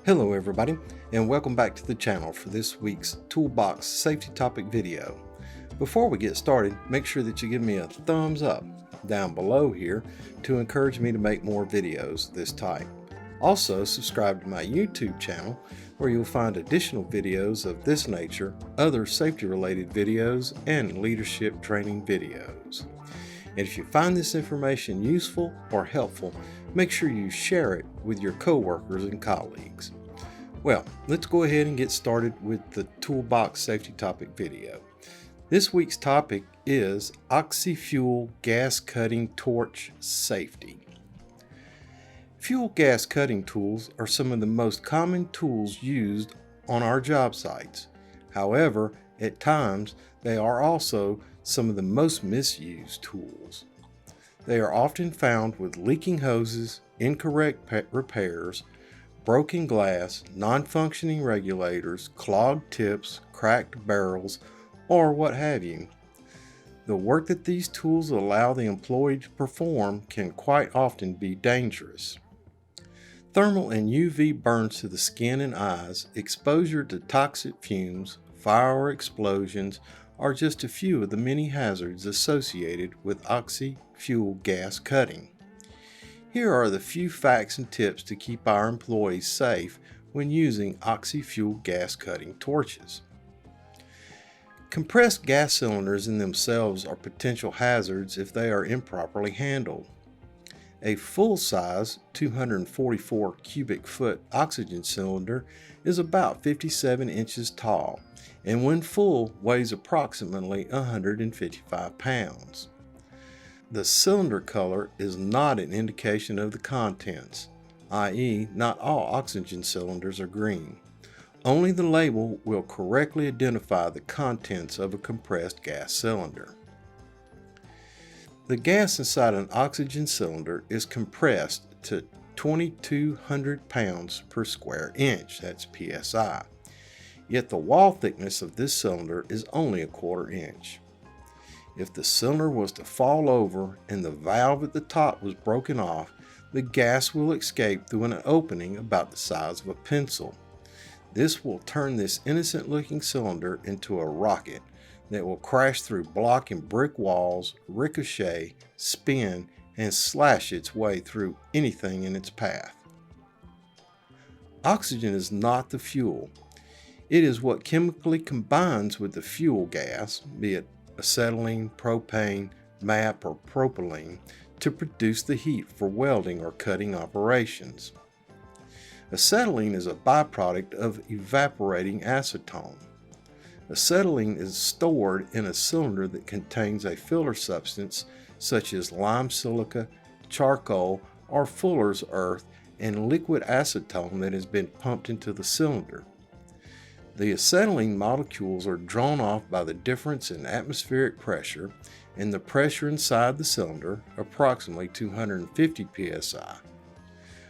Hello everybody, and welcome back to the channel for this week's Toolbox safety topic video. Before we get started, make sure that you give me a thumbs up down below here to encourage me to make more videos this type. Also, subscribe to my YouTube channel where you'll find additional videos of this nature, other safety related videos, and leadership training videos. And if you find this information useful or helpful, make sure you share it with your coworkers and colleagues. Well, let's go ahead and get started with the Toolbox safety topic video. This week's topic is Oxy-Fuel gas cutting torch safety. Fuel gas cutting tools are some of the most common tools used on our job sites. However, at times, they are also some of the most misused tools. They are often found with leaking hoses, incorrect repairs, broken glass, non-functioning regulators, clogged tips, cracked barrels, or what have you. The work that these tools allow the employee to perform can quite often be dangerous. Thermal and UV burns to the skin and eyes, exposure to toxic fumes, fire or explosions are just a few of the many hazards associated with oxy-fuel gas cutting. Here are the few facts and tips to keep our employees safe when using oxy-fuel gas cutting torches. Compressed gas cylinders in themselves are potential hazards if they are improperly handled. A full-size 244 cubic foot oxygen cylinder is about 57 inches tall and when full weighs approximately 155 pounds. The cylinder color is not an indication of the contents, i.e., not all oxygen cylinders are green. Only the label will correctly identify the contents of a compressed gas cylinder. The gas inside an oxygen cylinder is compressed to 2,200 pounds per square inch, that's PSI. Yet the wall thickness of this cylinder is only a quarter inch. If the cylinder was to fall over and the valve at the top was broken off, the gas will escape through an opening about the size of a pencil. This will turn this innocent looking cylinder into a rocket that will crash through block and brick walls, ricochet, spin, and slash its way through anything in its path. Oxygen is not the fuel. It is what chemically combines with the fuel gas, be it acetylene, propane, MAP, or propylene, to produce the heat for welding or cutting operations. Acetylene is a byproduct of evaporating acetone. Acetylene is stored in a cylinder that contains a filler substance such as lime silica, charcoal, or fuller's earth, and liquid acetone that has been pumped into the cylinder. The acetylene molecules are drawn off by the difference in atmospheric pressure and the pressure inside the cylinder, approximately 250 psi.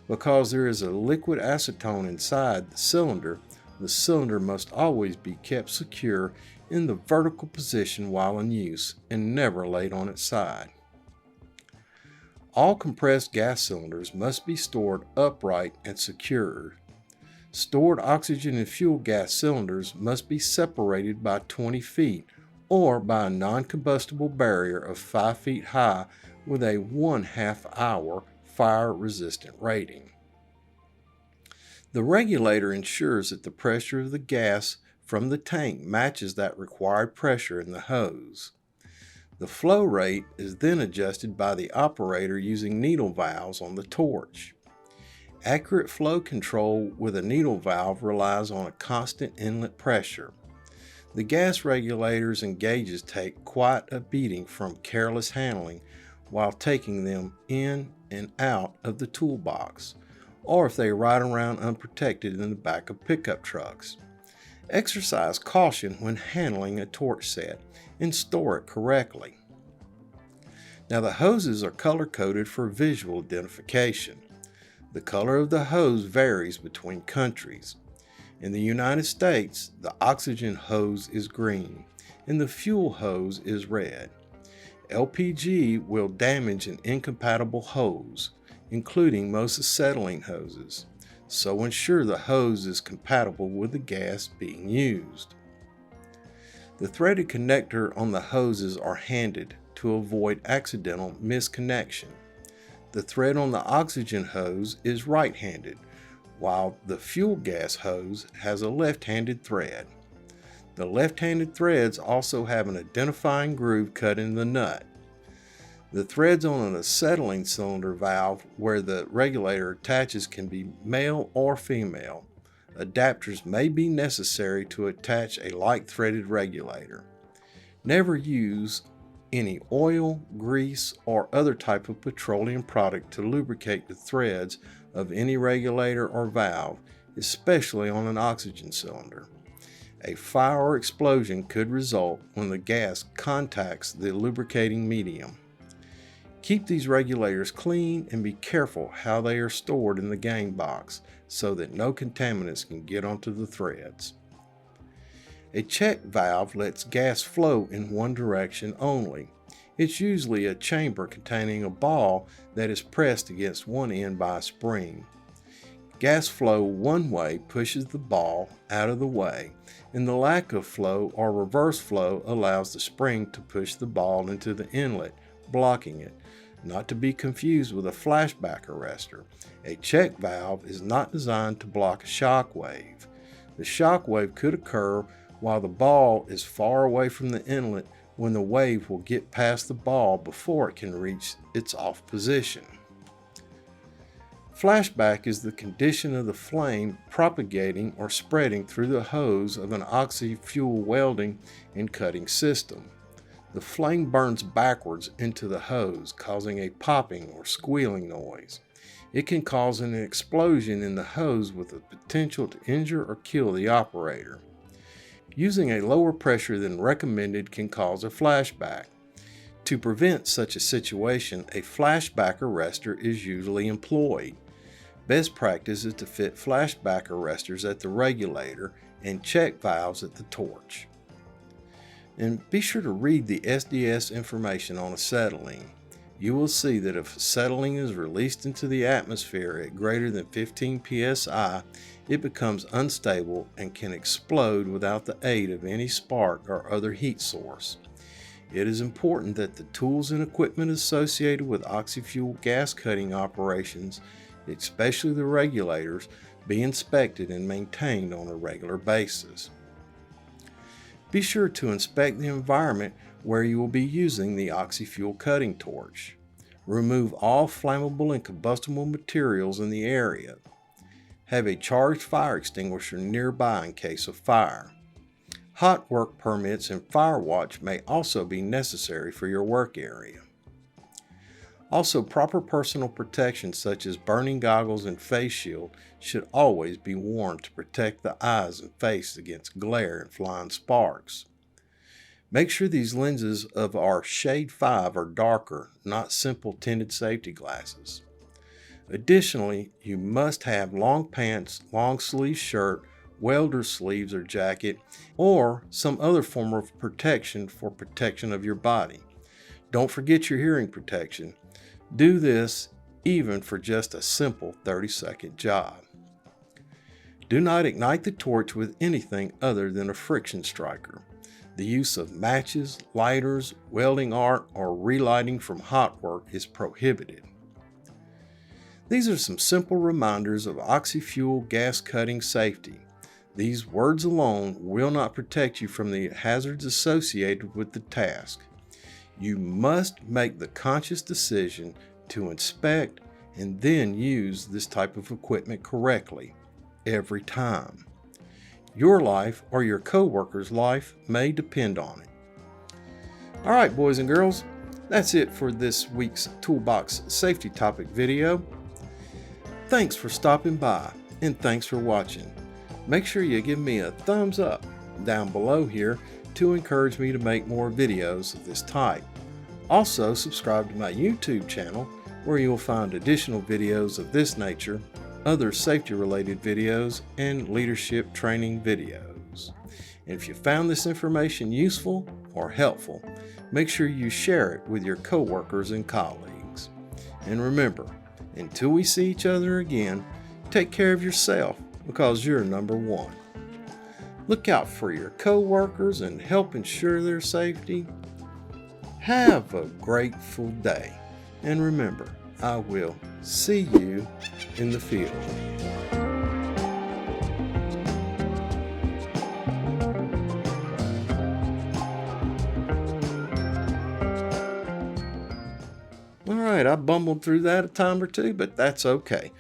Because there is a liquid acetone inside the cylinder must always be kept secure in the vertical position while in use and never laid on its side. All compressed gas cylinders must be stored upright and secured. Stored oxygen and fuel gas cylinders must be separated by 20 feet or by a non-combustible barrier of 5 feet high with a 1/2 hour fire-resistant rating. The regulator ensures that the pressure of the gas from the tank matches that required pressure in the hose. The flow rate is then adjusted by the operator using needle valves on the torch. Accurate flow control with a needle valve relies on a constant inlet pressure. The gas regulators and gauges take quite a beating from careless handling while taking them in and out of the toolbox, or if they ride around unprotected in the back of pickup trucks. Exercise caution when handling a torch set and store it correctly. Now the hoses are color-coded for visual identification. The color of the hose varies between countries. In the United States, the oxygen hose is green and the fuel hose is red. LPG will damage an incompatible hose, including most acetylene hoses. so ensure the hose is compatible with the gas being used. The threaded connector on the hoses are handed to avoid accidental misconnection. The thread on the oxygen hose is right-handed, while the fuel gas hose has a left-handed thread. The left-handed threads also have an identifying groove cut in the nut. The threads on an acetylene cylinder valve where the regulator attaches can be male or female. Adapters may be necessary to attach a like-threaded regulator. Never use any oil, grease, or other type of petroleum product to lubricate the threads of any regulator or valve, especially on an oxygen cylinder. A fire or explosion could result when the gas contacts the lubricating medium. Keep these regulators clean and be careful how they are stored in the game box so that no contaminants can get onto the threads. A check valve lets gas flow in one direction only. It's usually a chamber containing a ball that is pressed against one end by a spring. Gas flow one way pushes the ball out of the way, and the lack of flow or reverse flow allows the spring to push the ball into the inlet, blocking it. Not to be confused with a flashback arrestor. A check valve is not designed to block a shock wave. The shock wave could occur while the ball is far away from the inlet, when the wave will get past the ball before it can reach its off position. Flashback is the condition of the flame propagating or spreading through the hose of an oxy-fuel welding and cutting system. The flame burns backwards into the hose, causing a popping or squealing noise. It can cause an explosion in the hose with the potential to injure or kill the operator. Using a lower pressure than recommended can cause a flashback. To prevent such a situation, a flashback arrestor is usually employed. Best practice is to fit flashback arrestors at the regulator and check valves at the torch. And be sure to read the SDS information on acetylene. You will see that if acetylene is released into the atmosphere at greater than 15 psi, it becomes unstable and can explode without the aid of any spark or other heat source. It is important that the tools and equipment associated with oxy-fuel gas cutting operations, especially the regulators, be inspected and maintained on a regular basis. Be sure to inspect the environment where you will be using the oxy-fuel cutting torch. Remove all flammable and combustible materials in the area. Have a charged fire extinguisher nearby in case of fire. Hot work permits and fire watch may also be necessary for your work area. Also, proper personal protection such as burning goggles and face shield should always be worn to protect the eyes and face against glare and flying sparks. Make sure these lenses of our Shade 5 are darker, not simple tinted safety glasses. Additionally, you must have long pants, long sleeve shirt, welder sleeves or jacket, or some other form of protection for protection of your body. Don't forget your hearing protection. Do this even for just a simple 30-second job. Do not ignite the torch with anything other than a friction striker. The use of matches, lighters, welding art, or relighting from hot work is prohibited. These are some simple reminders of oxy-fuel gas cutting safety. These words alone will not protect you from the hazards associated with the task. You must make the conscious decision to inspect and then use this type of equipment correctly every time. Your life or your co-worker's life may depend on it. All right, boys and girls, that's it for this week's Toolbox safety topic video. Thanks for stopping by and thanks for watching. Make sure you give me a thumbs up down below here to encourage me to make more videos of this type. Also, subscribe to my YouTube channel where you will find additional videos of this nature, other safety-related videos, and leadership training videos. And if you found this information useful or helpful, make sure you share it with your coworkers and colleagues. And remember, until we see each other again, take care of yourself because you're number one. Look out for your co-workers and help ensure their safety. Have a grateful day. And remember, I will see you in the field. All right, I bumbled through that a time or two, but that's okay.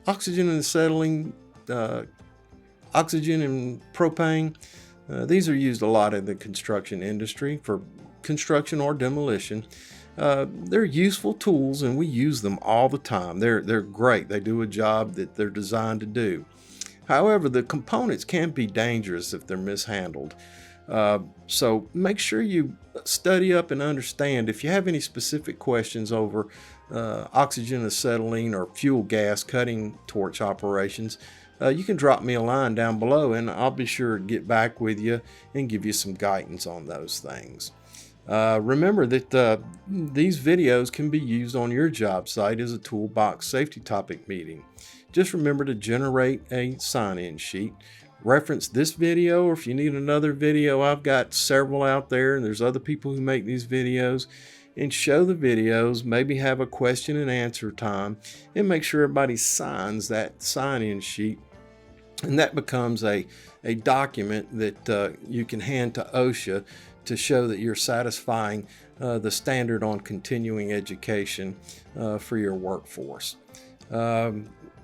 Oxygen and acetylene, oxygen and propane, these are used a lot in the construction industry for construction or demolition. They're useful tools and we use them all the time. They're great. They do a job that they're designed to do. However, the components can be dangerous if they're mishandled. So make sure you study up and understand. If you have any specific questions over oxygen, acetylene, or fuel gas cutting torch operations, you can drop me a line down below and I'll be sure to get back with you and give you some guidance on those things. Remember that these videos can be used on your job site as a Toolbox safety topic meeting. Just remember to generate a sign-in sheet. Reference this video, or if you need another video, I've got several out there and there's other people who make these videos, and show the videos, maybe have a question and answer time, and make sure everybody signs that sign-in sheet, and that becomes a document that you can hand to OSHA to show that you're satisfying the standard on continuing education for your workforce.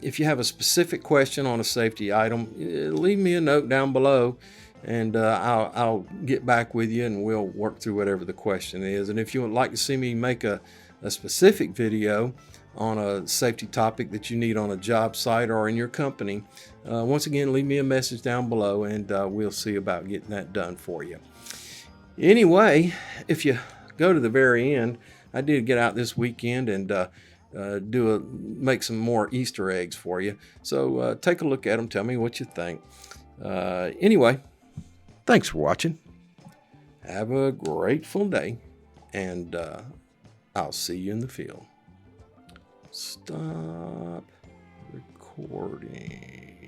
If you have a specific question on a safety item, leave me a note down below and I'll get back with you and we'll work through whatever the question is. And if you would like to see me make a specific video on a safety topic that you need on a job site or in your company, once again, leave me a message down below and we'll see about getting that done for you. Anyway, if you go to the very end, I did get out this weekend and make some more Easter eggs for you. So take a look at them. Tell me what you think. Anyway, thanks for watching. Have a grateful day, and I'll see you in the field. Stop recording.